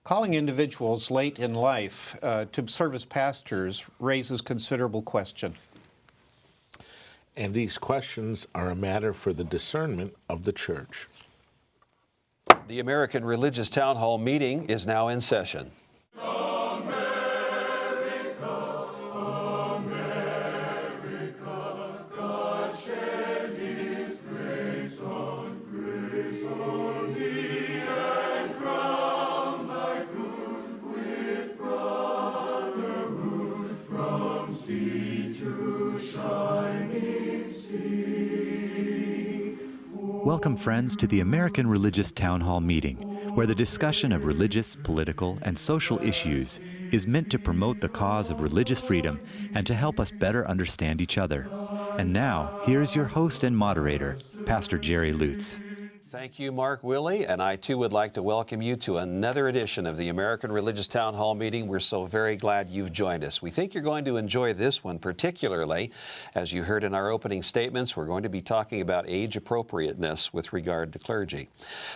Calling individuals late in life to serve as pastors raises considerable question. And these questions are a matter for the discernment of the church. The American Religious Town Hall meeting is now in session. Welcome, friends, to the American Religious Town Hall meeting, where the discussion of religious, political, and social issues is meant to promote the cause of religious freedom and to help us better understand each other. And now, here's your host and moderator, Pastor Jerry Lutz. Thank you, Mark Willie, and I too would like to welcome you to another edition of the American Religious Town Hall meeting. We're so very glad you've joined us. We think you're going to enjoy this one particularly. As you heard in our opening statements, we're going to be talking about age appropriateness with regard to clergy.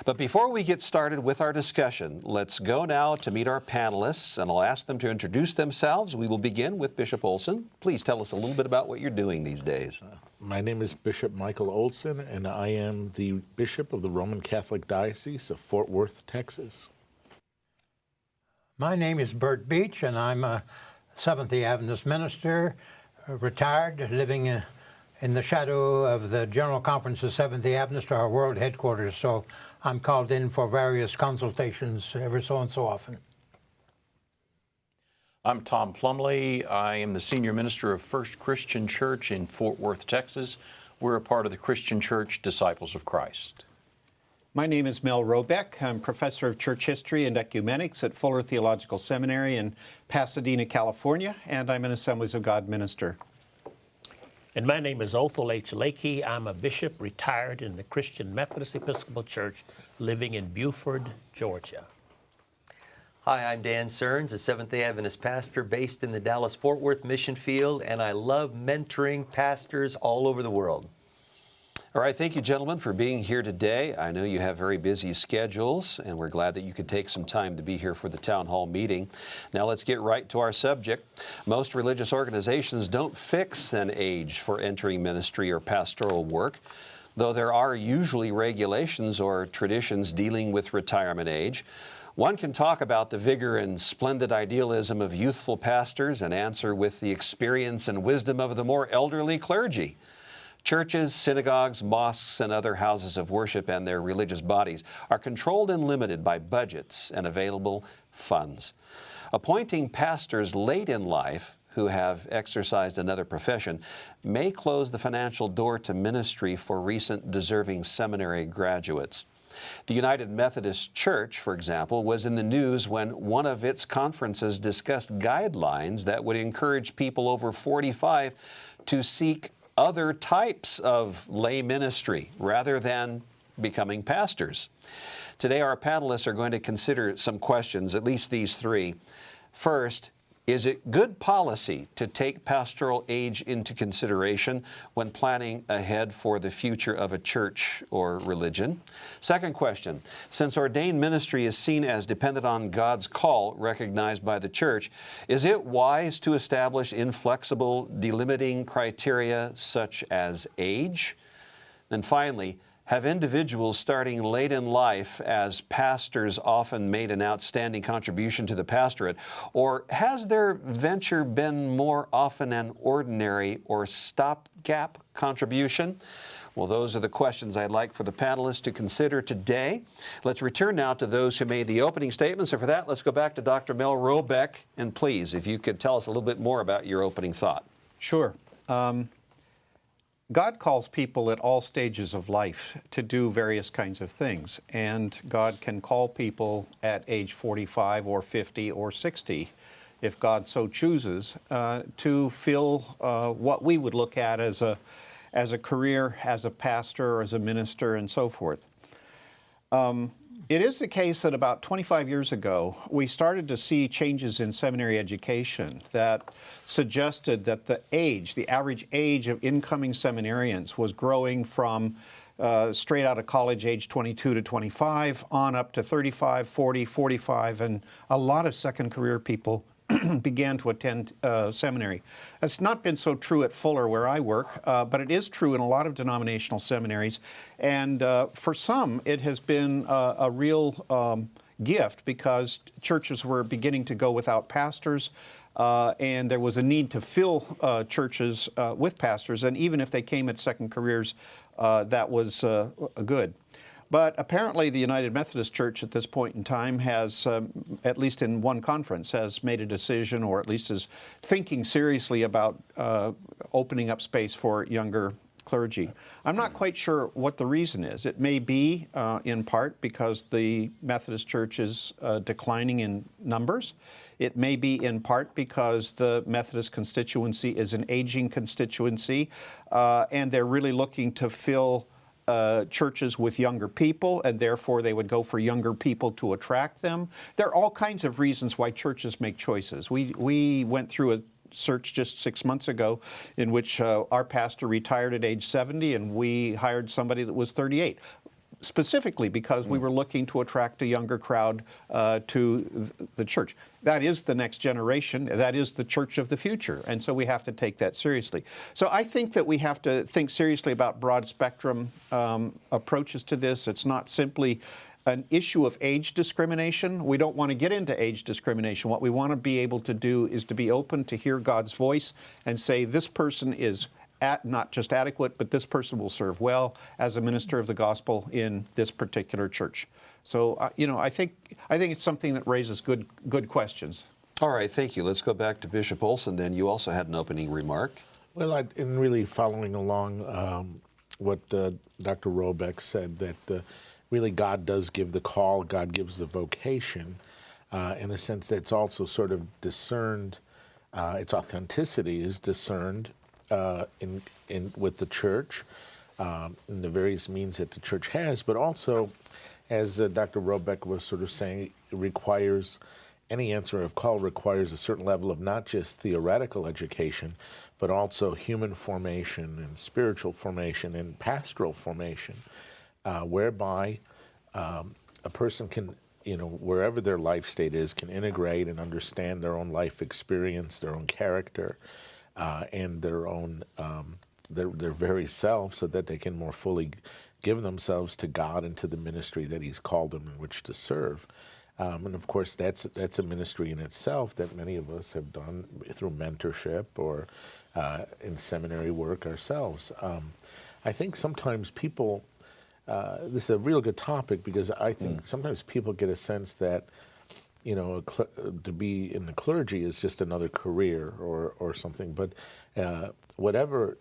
But before we get started with our discussion, let's go now to meet our panelists, and I'll ask them to introduce themselves. We will begin with Bishop Olson. Please tell us a little bit about what you're doing these days. My name is Bishop Michael Olson, and I am the Bishop of the Roman Catholic Diocese of Fort Worth, Texas. My name is Bert Beach, and I'm a Seventh-day Adventist minister, retired, living in the shadow of the General Conference of Seventh-day Adventist, our world headquarters, so I'm called in for various consultations every so and so often. I'm Tom Plumbley. I am the senior minister of First Christian Church in Fort Worth, Texas. We're a part of the Christian Church Disciples of Christ. My name is Mel Robeck. I'm professor of church history and ecumenics at Fuller Theological Seminary in Pasadena, California, and I'm an Assemblies of God minister. And my name is Othel H. Lakey. I'm a bishop retired in the Christian Methodist Episcopal Church, living in Buford, Georgia. Hi, I'm Dan Serns, a Seventh-day Adventist pastor based in the Dallas-Fort Worth mission field, and I love mentoring pastors all over the world. All right, thank you, gentlemen, for being here today. I know you have very busy schedules, and we're glad that you could take some time to be here for the town hall meeting. Now let's get right to our subject. Most religious organizations don't fix an age for entering ministry or pastoral work, though there are usually regulations or traditions dealing with retirement age. One can talk about the vigor and splendid idealism of youthful pastors and answer with the experience and wisdom of the more elderly clergy. Churches, synagogues, mosques, and other houses of worship and their religious bodies are controlled and limited by budgets and available funds. Appointing pastors late in life who have exercised another profession may close the financial door to ministry for recent deserving seminary graduates. The United Methodist Church, for example, was in the news when one of its conferences discussed guidelines that would encourage people over 45 to seek other types of lay ministry rather than becoming pastors. Today, our panelists are going to consider some questions, at least these three. First, is it good policy to take pastoral age into consideration when planning ahead for the future of a church or religion? Second question, since ordained ministry is seen as dependent on God's call recognized by the church, is it wise to establish inflexible delimiting criteria such as age? And finally, have individuals starting late in life as pastors often made an outstanding contribution to the pastorate, or has their venture been more often an ordinary or stopgap contribution? Well, those are the questions I'd like for the panelists to consider today. Let's return now to those who made the opening statements, and for that, let's go back to Dr. Mel Robeck, and please, if you could tell us a little bit more about your opening thought. Sure. God calls people at all stages of life to do various kinds of things, and God can call people at age 45 or 50 or 60, if God so chooses, to fill what we would look at as a career, as a pastor, as a minister, and so forth. It is the case that about 25 years ago, we started to see changes in seminary education that suggested that the average age of incoming seminarians was growing from straight out of college, age 22 to 25, on up to 35, 40, 45, and a lot of second career people began to attend seminary. It's not been so true at Fuller where I work, but it is true in a lot of denominational seminaries. And for some, it has been a real gift because churches were beginning to go without pastors. And there was a need to fill churches with pastors, and even if they came at second careers, that was good. But apparently the United Methodist Church at this point in time has, at least in one conference, has made a decision, or at least is thinking seriously about opening up space for younger clergy. I'm not quite sure what the reason is. It may be in part because the Methodist Church is declining in numbers. It may be in part because the Methodist constituency is an aging constituency, and they're really looking to fill churches with younger people, and therefore they would go for younger people to attract them. There are all kinds of reasons why churches make choices. We went through a search just 6 months ago in which our pastor retired at age 70 and we hired somebody that was 38. Specifically because we were looking to attract a younger crowd to the church. That is the next generation. That is the church of the future. And so we have to take that seriously. So I think that we have to think seriously about broad spectrum approaches to this. It's not simply an issue of age discrimination. We don't want to get into age discrimination. What we want to be able to do is to be open to hear God's voice and say, this person is not just adequate, but this person will serve well as a minister of the gospel in this particular church. So, you know, I think it's something that raises good questions. All right, thank you. Let's go back to Bishop Olson then. You also had an opening remark. Well, in really following along what Dr. Robeck said, that really God does give the call, God gives the vocation, in a sense that it's also sort of discerned, its authenticity is discerned with the church, in the various means that the church has, but also, as Dr. Robeck was sort of saying, it requires, any answer of call requires a certain level of not just theoretical education, but also human formation and spiritual formation and pastoral formation, whereby a person can, you know, wherever their life state is, can integrate and understand their own life experience, their own character, and their own their very self, so that they can more fully give themselves to God and to the ministry that He's called them in which to serve. And of course, that's a ministry in itself that many of us have done through mentorship or in seminary work ourselves. I think sometimes people, this is a real good topic, because I think sometimes people get a sense that, you know, to be in the clergy is just another career or something. But whatever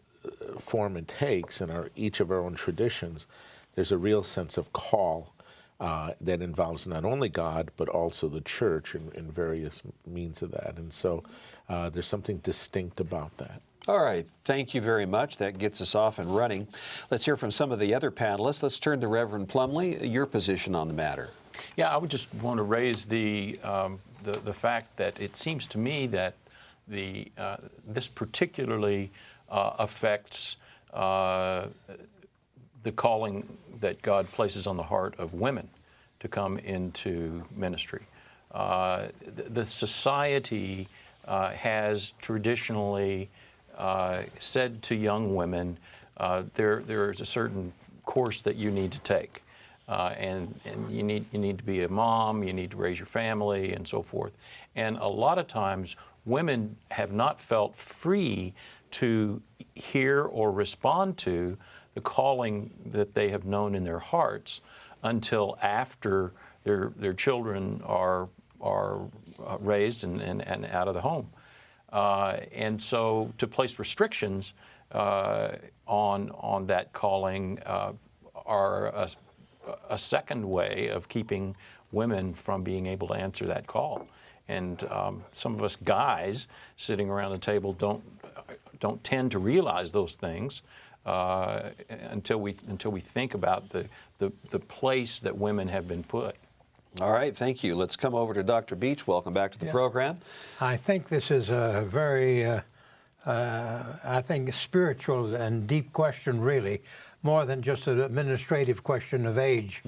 form it takes in each of our own traditions, there's a real sense of call that involves not only God, but also the church in various means of that. And so there's something distinct about that. All right, thank you very much. That gets us off and running. Let's hear from some of the other panelists. Let's turn to Reverend Plumbley, your position on the matter. Yeah, I would just want to raise the fact that it seems to me that this particularly affects the calling that God places on the heart of women to come into ministry. The society has traditionally said to young women, there is a certain course that you need to take. And you need to be a mom, you need to raise your family, and so forth. And a lot of times, women have not felt free to hear or respond to the calling that they have known in their hearts until after their children are raised and out of the home. And so, to place restrictions on that calling are a second way of keeping women from being able to answer that call. And some of us guys sitting around the table don't tend to realize those things until we think about the place that women have been put. All right, thank you. Let's come over to Dr. Beach. Welcome back to the program. I think this is a very I think, spiritual and deep question, really, more than just an administrative question of age.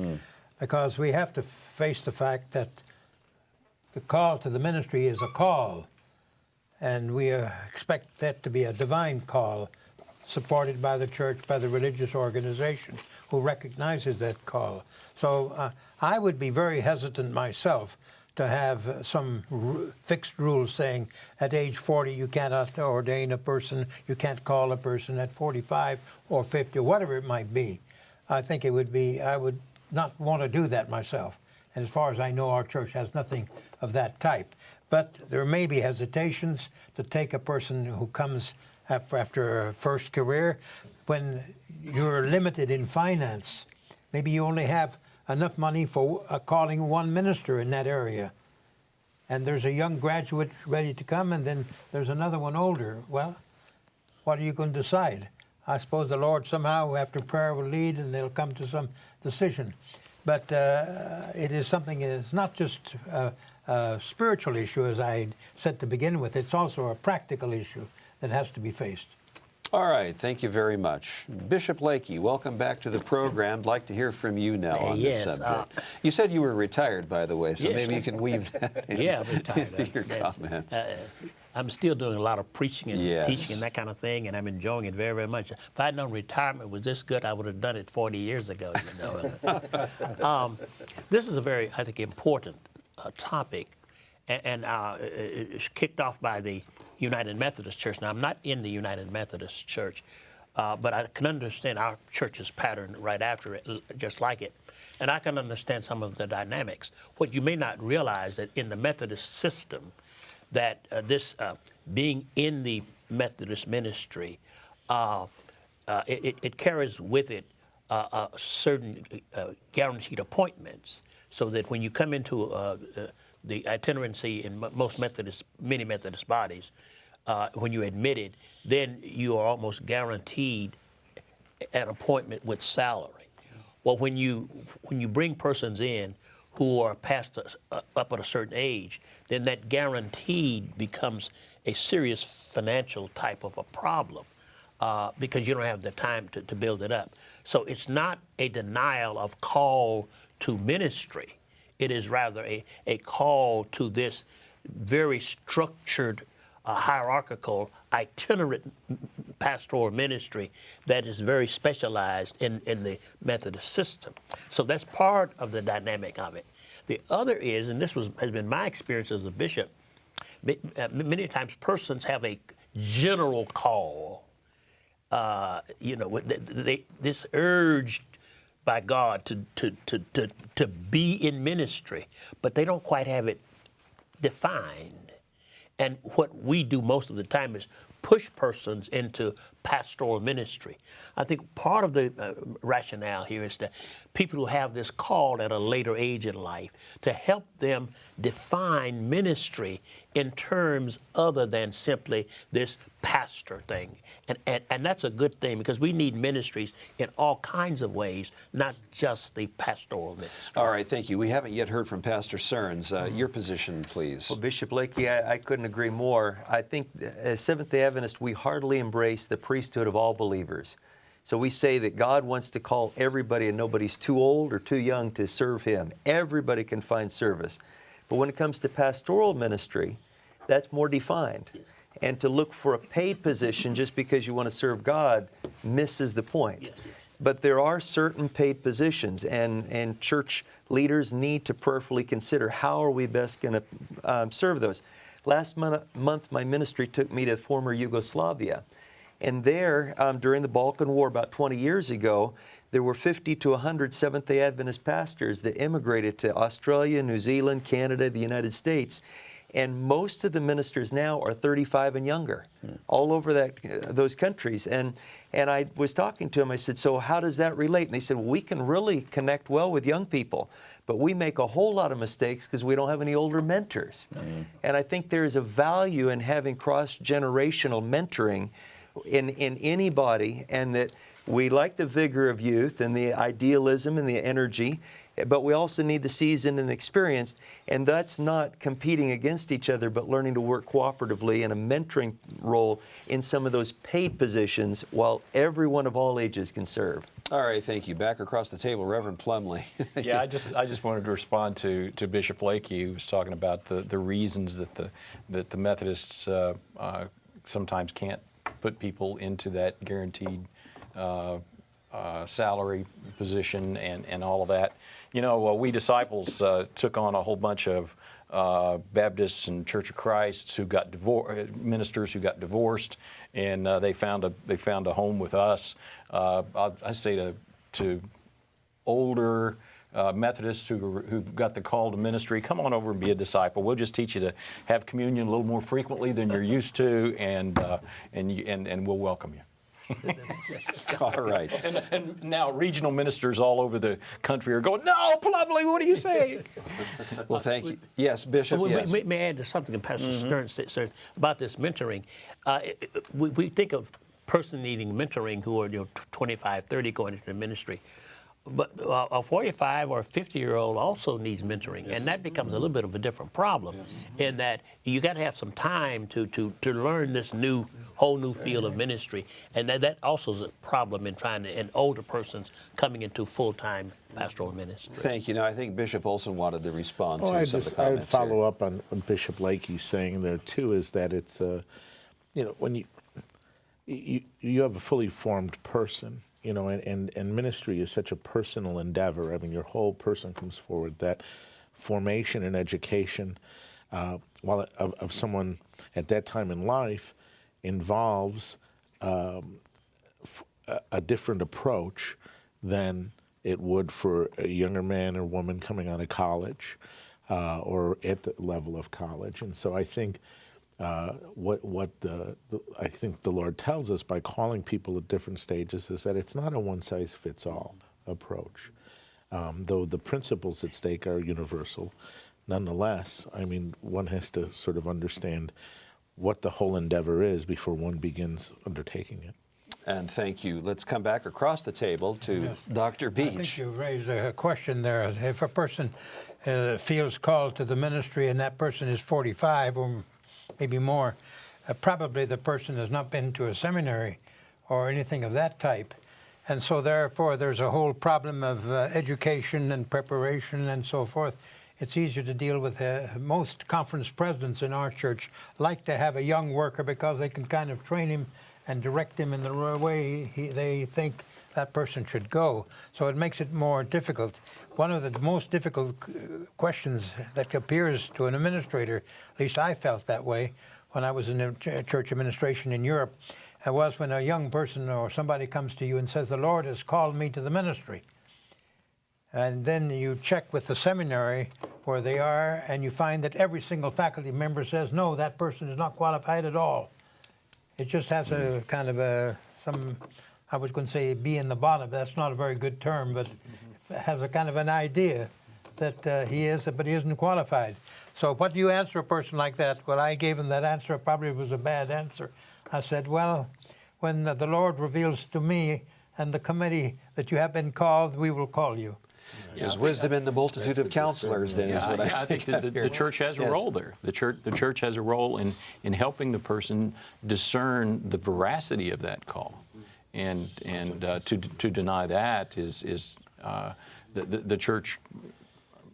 Because we have to face the fact that the call to the ministry is a call, and we expect that to be a divine call, supported by the church, by the religious organization, who recognizes that call. So I would be very hesitant myself to have some fixed rules saying at age 40 you cannot ordain a person, you can't call a person at 45 or 50, or whatever it might be. I think it would be, I would not want to do that myself. And as far as I know, our church has nothing of that type. But there may be hesitations to take a person who comes after a first career when you're limited in finance. Maybe you only have enough money for calling one minister in that area. And there's a young graduate ready to come, and then there's another one older. Well, what are you going to decide? I suppose the Lord somehow, after prayer, will lead, and they'll come to some decision. But it is something, it's not just a spiritual issue, as I said to begin with. It's also a practical issue that has to be faced. All right, thank you very much. Bishop Lakey, welcome back to the program. I'd like to hear from you now on this subject. You said you were retired, by the way, so yes. maybe you can weave that in I'm retired. your comments. I'm still doing a lot of preaching and Yes. teaching and that kind of thing, and I'm enjoying it very, very much. If I'd known retirement was this good, I would have done it 40 years ago. This is a very, I think, important topic, and it's kicked off by the United Methodist Church. Now, I'm not in the United Methodist Church, but I can understand our church's pattern right after it, just like it. And I can understand some of the dynamics. What you may not realize that in the Methodist system, that this being in the Methodist ministry, it carries with it certain guaranteed appointments, so that when you come into the itinerancy in many Methodist bodies, when you're admitted, then you are almost guaranteed an appointment with salary. Well, when you bring persons in who are past up at a certain age, then that guaranteed becomes a serious financial type of a problem because you don't have the time to build it up. So it's not a denial of call to ministry. It is rather a call to this very structured, hierarchical, itinerant pastoral ministry that is very specialized in the Methodist system. So that's part of the dynamic of it. The other is, and this has been my experience as a bishop, many times persons have a general call, this urge by God to be in ministry, but they don't quite have it defined. And what we do most of the time is push persons into pastoral ministry. I think part of the rationale here is that people who have this call at a later age in life, to help them define ministry in terms other than simply this pastor thing. And that's a good thing, because we need ministries in all kinds of ways, not just the pastoral ministry. All right, thank you. We haven't yet heard from Pastor Serns. Your position, please. Well, Bishop Lakey, I couldn't agree more. I think as Seventh-day Adventists, we heartily embrace the priesthood of all believers. So we say that God wants to call everybody, and nobody's too old or too young to serve Him. Everybody can find service. But when it comes to pastoral ministry, that's more defined. And to look for a paid position just because you want to serve God misses the point. Yes. But there are certain paid positions, and church leaders need to prayerfully consider how are we best going to serve those. Last month, my ministry took me to former Yugoslavia. And there, during the Balkan War about 20 years ago, there were 50 to 100 Seventh-day Adventist pastors that immigrated to Australia, New Zealand, Canada, the United States. And most of the ministers now are 35 and younger, all over those countries. And I was talking to them, I said, so how does that relate? And they said, well, we can really connect well with young people, but we make a whole lot of mistakes because we don't have any older mentors. And I think there is a value in having cross-generational mentoring in anybody, and that we like the vigor of youth and the idealism and the energy, but we also need the seasoned and experienced, and that's not competing against each other, but learning to work cooperatively in a mentoring role in some of those paid positions while everyone of all ages can serve. All right, thank you. Back across the table, Reverend Plumbley. Yeah, I just wanted to respond to Bishop Lakey, who was talking about the reasons that the Methodists sometimes can't put people into that guaranteed salary position and all of that. You know, we disciples took on a whole bunch of Baptists and Church of Christ who got ministers who got divorced, and they found a home with us. I say to older Methodists who got the call to ministry, come on over and be a disciple. We'll just teach you to have communion a little more frequently than you're used to, and we'll welcome you. All right. And now regional ministers all over the country are going, no, Plumbley, what are you saying? Well, thank you. Yes, Bishop, yes. May I add to something that Pastor Serns said about this mentoring? We think of person needing mentoring who are 25, 30 going into the ministry. But a 45 or 50-year-old also needs mentoring, and that becomes a little bit of a different problem in that you got to have some time to learn this whole new field of ministry, and that also is a problem in older persons coming into full-time pastoral ministry. Thank you. Now, I think Bishop Olson wanted to respond to some of the I'd comments follow here. up on what Bishop Lakey's saying there too, is that it's when you have a fully formed person, and ministry is such a personal endeavor. I mean, your whole person comes forward. That formation and education, while of someone at that time in life, involves a different approach than it would for a younger man or woman coming out of college or at the level of college. And so I think what I think the Lord tells us by calling people at different stages is that it's not a one-size-fits-all approach. Though the principles at stake are universal, nonetheless, I mean, one has to sort of understand what the whole endeavor is before one begins undertaking it. And thank you. Let's come back across the table to Dr. Beach. I think you raised a question there. If a person feels called to the ministry and that person is 45 or maybe more, probably the person has not been to a seminary or anything of that type. And so therefore there's a whole problem of education and preparation and so forth. It's easier to deal with. Most conference presidents in our church like to have a young worker because they can kind of train him and direct him in the way they think that person should go. So it makes it more difficult. One of the most difficult questions that appears to an administrator, at least I felt that way when I was in church administration in Europe, was when a young person or somebody comes to you and says, the Lord has called me to the ministry. And then you check with the seminary where they are, and you find that every single faculty member says, no, that person is not qualified at all. It just has a kind of I was going to say be in the bottom. That's not a very good term, but it has a kind of an idea that he is, but he isn't qualified. So what do you answer a person like that? Well, I gave him that answer. It probably was a bad answer. I said, well, when the Lord reveals to me and the committee that you have been called, we will call you. There's wisdom in the multitude of counselors, then, is what I think the church has a role there. The church has a role in helping the person discern the veracity of that call. And to deny that is the church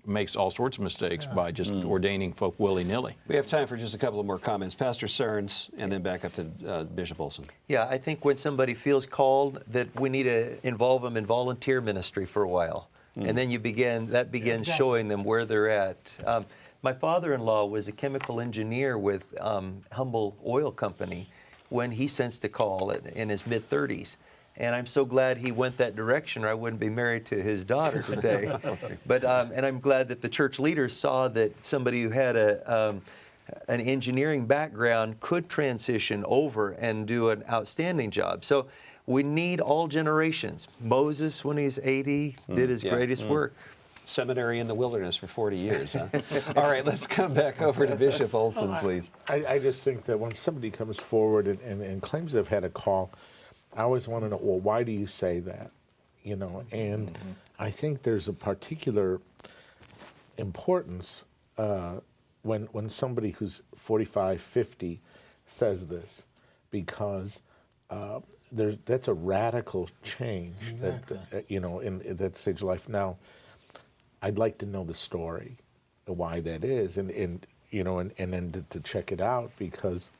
makes all sorts of mistakes by just ordaining folk willy-nilly. We have time for just a couple of more comments. Pastor Serns, and then back up to Bishop Olson. Yeah, I think when somebody feels called, that we need to involve them in volunteer ministry for a while. And then that begins showing them where they're at. My father-in-law was a chemical engineer with Humble Oil Company when he sensed a call in his mid-30s. And I'm so glad he went that direction, or I wouldn't be married to his daughter today. But and I'm glad that the church leaders saw that somebody who had an engineering background could transition over and do an outstanding job. So we need all generations. Moses, when he's 80, did his greatest work. Seminary in the wilderness for 40 years, huh? All right, let's come back over to Bishop Olson, please. I just think that when somebody comes forward and claims they've had a call, I always want to know, well, why do you say that? you know, and I think there's a particular importance when somebody who's 45, 50 says this, because that's a radical change that, you know, in that stage of life. Now, I'd like to know the story, why that is, and you know, and then to check it out, because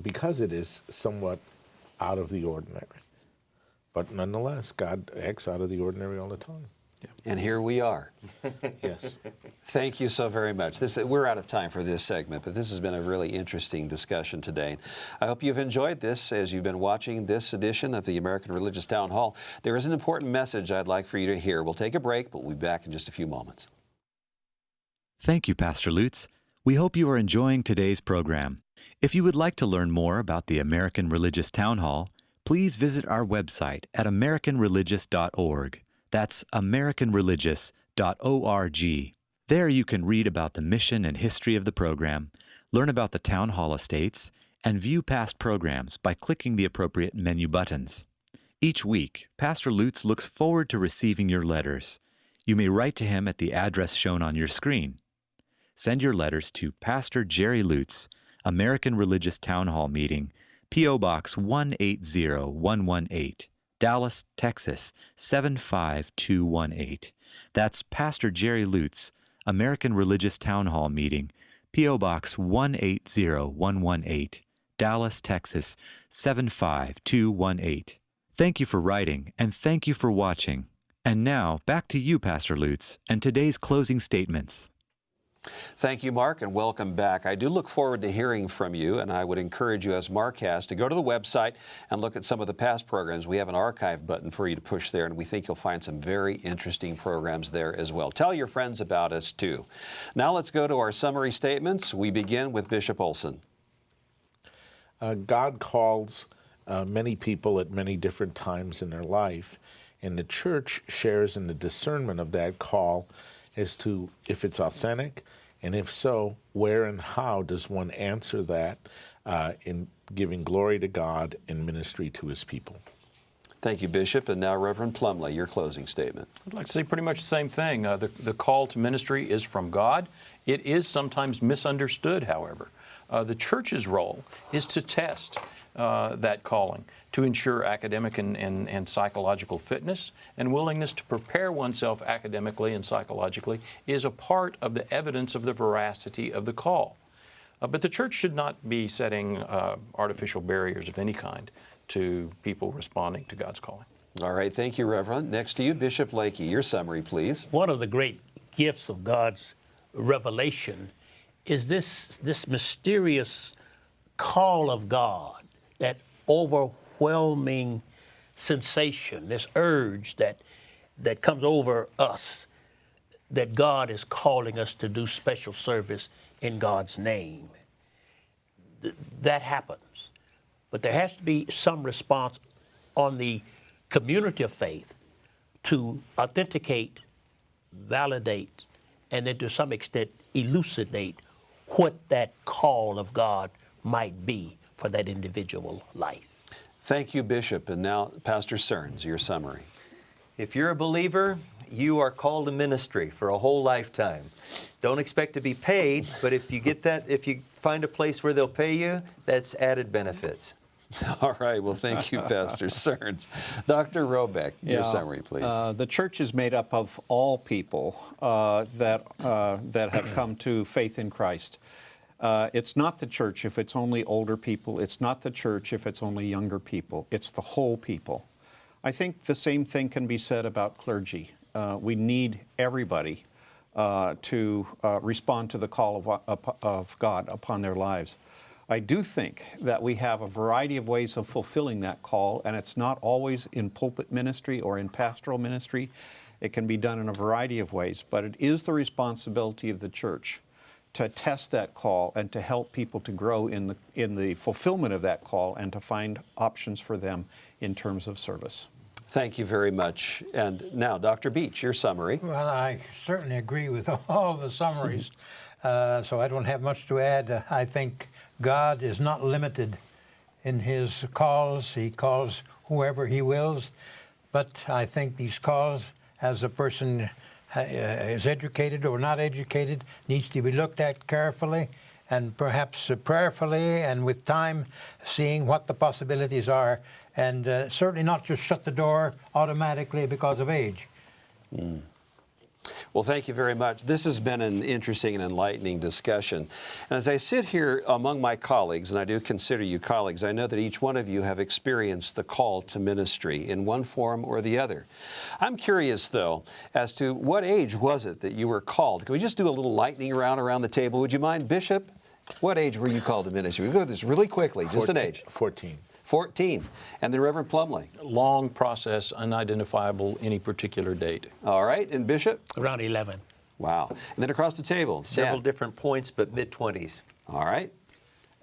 because it is somewhat out of the ordinary. But nonetheless, God acts out of the ordinary all the time. And here we are. Yes. Thank you so very much. We're out of time for this segment, but this has been a really interesting discussion today. I hope you've enjoyed this as you've been watching this edition of the American Religious Town Hall. There is an important message I'd like for you to hear. We'll take a break, but we'll be back in just a few moments. Thank you, Pastor Lutz. We hope you are enjoying today's program. If you would like to learn more about the American Religious Town Hall, please visit our website at americanreligious.org. That's americanreligious.org. There you can read about the mission and history of the program, learn about the Town Hall estates, and view past programs by clicking the appropriate menu buttons. Each week, Pastor Lutz looks forward to receiving your letters. You may write to him at the address shown on your screen. Send your letters to Pastor Jerry Lutz, American Religious Town Hall Meeting, P.O. Box 180118, Dallas, Texas 75218. That's Pastor Jerry Lutz, American Religious Town Hall Meeting, P.O. Box 180118, Dallas, Texas 75218. Thank you for writing, and thank you for watching. And now, back to you, Pastor Lutz, and today's closing statements. Thank you, Mark, and welcome back. I do look forward to hearing from you, and I would encourage you, as Mark has, to go to the website and look at some of the past programs. We have an archive button for you to push there, and we think you'll find some very interesting programs there as well. Tell your friends about us, too. Now let's go to our summary statements. We begin with Bishop Olson. God calls many people at many different times in their life, and the church shares in the discernment of that call as to if it's authentic, and if so, where and how does one answer that in giving glory to God and ministry to His people. Thank you, Bishop. And now, Reverend Plumbley, your closing statement. I'd like to say pretty much the same thing. The call to ministry is from God. It is sometimes misunderstood, however. The church's role is to test that calling, to ensure academic and psychological fitness, and willingness to prepare oneself academically and psychologically is a part of the evidence of the veracity of the call. But the church should not be setting artificial barriers of any kind to people responding to God's calling. All right, thank you, Reverend. Next to you, Bishop Lakey. Your summary, please. One of the great gifts of God's revelation is this mysterious call of God, that overwhelming sensation, this urge that comes over us, that God is calling us to do special service in God's name. That happens. But there has to be some response on the community of faith to authenticate, validate, and then to some extent elucidate what that call of God might be for that individual life. Thank you, Bishop. And now, Pastor Serns, your summary. If you're a believer, you are called to ministry for a whole lifetime. Don't expect to be paid, but if you find a place where they'll pay you, that's added benefits. All right. Well, thank you, Pastor Serns. Dr. Robeck, your summary, please. The church is made up of all people that have come to faith in Christ. It's not the church if it's only older people. It's not the church if it's only younger people. It's the whole people. I think the same thing can be said about clergy. We need everybody to respond to the call of God upon their lives. I do think that we have a variety of ways of fulfilling that call, and it's not always in pulpit ministry or in pastoral ministry. It can be done in a variety of ways, but it is the responsibility of the church to test that call and to help people to grow in the fulfillment of that call and to find options for them in terms of service. Thank you very much. And now, Dr. Beach, your summary. Well, I certainly agree with all the summaries, so I don't have much to add. I think God is not limited in his calls. He calls whoever he wills. But I think these calls, as a person is educated or not educated, needs to be looked at carefully and perhaps prayerfully, and with time seeing what the possibilities are, and certainly not just shut the door automatically because of age. Well, thank you very much. This has been an interesting and enlightening discussion. And as I sit here among my colleagues, and I do consider you colleagues, I know that each one of you have experienced the call to ministry in one form or the other. I'm curious, though, as to what age was it that you were called? Can we just do a little lightning round around the table? Would you mind, Bishop? What age were you called to ministry? We'll go through this really quickly, just an age. 14. 14. And then Reverend Plumbley? Long process, unidentifiable, any particular date. All right. And Bishop? Around 11. Wow. And then across the table, Several Dan. different points, but mid-20s. All right.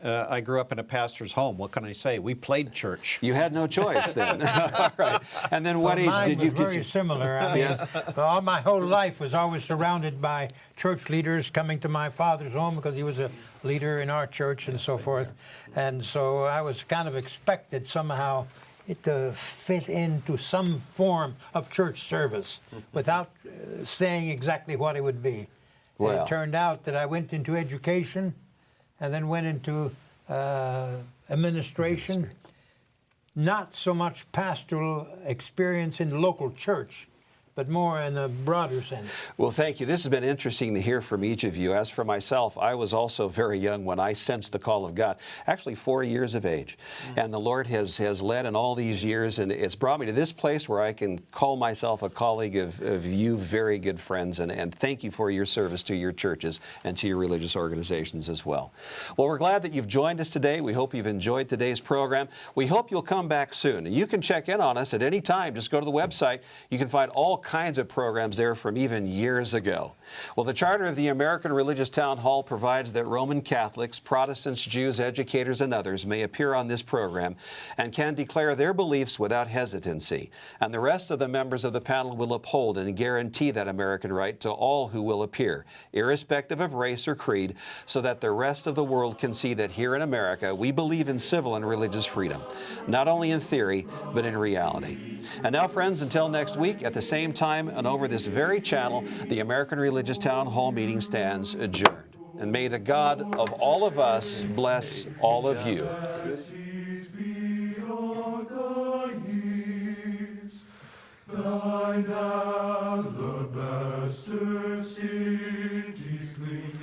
I grew up in a pastor's home. What can I say? We played church. You had no choice then. All right. And then what age Mine did you was get? very similar. I mean, all my whole life was always surrounded by church leaders coming to my father's home because he was a leader in our church and so forth. And so I was kind of expected somehow it to fit into some form of church service without saying exactly what it would be. Well. And it turned out that I went into education and then went into administration. Not so much pastoral experience in the local church, but more in a broader sense. Well, thank you. This has been interesting to hear from each of you. As for myself, I was also very young when I sensed the call of God, actually 4 years of age. And the Lord has led in all these years, and it's brought me to this place where I can call myself a colleague of you very good friends, and thank you for your service to your churches and to your religious organizations as well. Well, we're glad that you've joined us today. We hope you've enjoyed today's program. We hope you'll come back soon. And you can check in on us at any time. Just go to the website. You can find all kinds of programs there from even years ago. Well, the charter of the American Religious Town Hall provides that Roman Catholics, Protestants, Jews, educators, and others may appear on this program and can declare their beliefs without hesitancy. And the rest of the members of the panel will uphold and guarantee that American right to all who will appear, irrespective of race or creed, so that the rest of the world can see that here in America we believe in civil and religious freedom, not only in theory, but in reality. And now, friends, until next week, at the same time and over this very channel, the American Religious Town Hall meeting stands adjourned. And may the God of all of us bless all of you. Thine alabaster cities gleam.